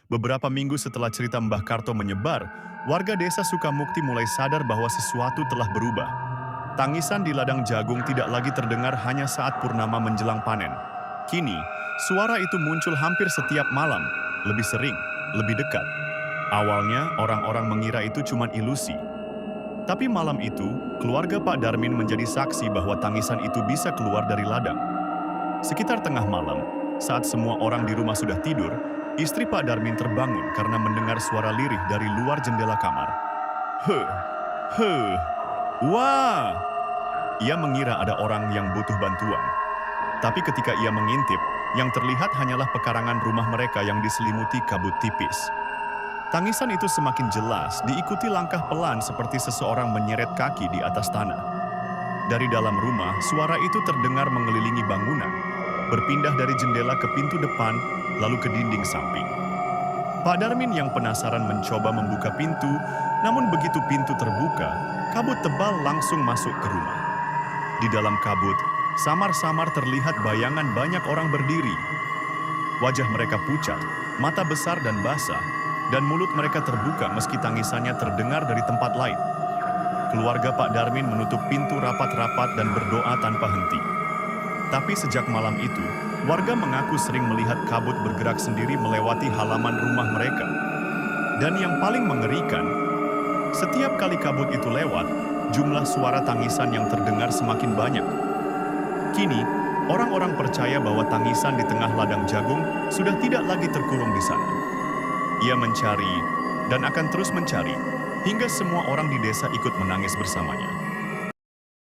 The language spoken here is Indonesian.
Beberapa minggu setelah cerita Mbah Karto menyebar, warga desa Sukamukti mulai sadar bahwa sesuatu telah berubah. Tangisan di ladang jagung tidak lagi terdengar hanya saat purnama menjelang panen. Kini, suara itu muncul hampir setiap malam, lebih sering, lebih dekat. Awalnya, orang-orang mengira itu cuma ilusi. Tapi malam itu, keluarga Pak Darmin menjadi saksi bahwa tangisan itu bisa keluar dari ladang. Sekitar tengah malam, saat semua orang di rumah sudah tidur, istri Pak Darmin terbangun karena mendengar suara lirih dari luar jendela kamar. Heh, heh, wah! Ia mengira ada orang yang butuh bantuan. Tapi ketika ia mengintip, yang terlihat hanyalah pekarangan rumah mereka yang diselimuti kabut tipis. Tangisan itu semakin jelas, diikuti langkah pelan seperti seseorang menyeret kaki di atas tanah. Dari dalam rumah, suara itu terdengar mengelilingi bangunan, berpindah dari jendela ke pintu depan, lalu ke dinding samping. Pak Darmin yang penasaran mencoba membuka pintu, namun begitu pintu terbuka, kabut tebal langsung masuk ke rumah. Di dalam kabut, samar-samar terlihat bayangan banyak orang berdiri. Wajah mereka pucat, mata besar dan basah, dan mulut mereka terbuka meski tangisannya terdengar dari tempat lain. Keluarga Pak Darmin menutup pintu rapat-rapat dan berdoa tanpa henti. Tapi sejak malam itu, warga mengaku sering melihat kabut bergerak sendiri melewati halaman rumah mereka. Dan yang paling mengerikan, setiap kali kabut itu lewat, jumlah suara tangisan yang terdengar semakin banyak. Kini, orang-orang percaya bahwa tangisan di tengah ladang jagung sudah tidak lagi terkurung di sana. Ia mencari dan akan terus mencari, hingga semua orang di desa ikut menangis bersamanya.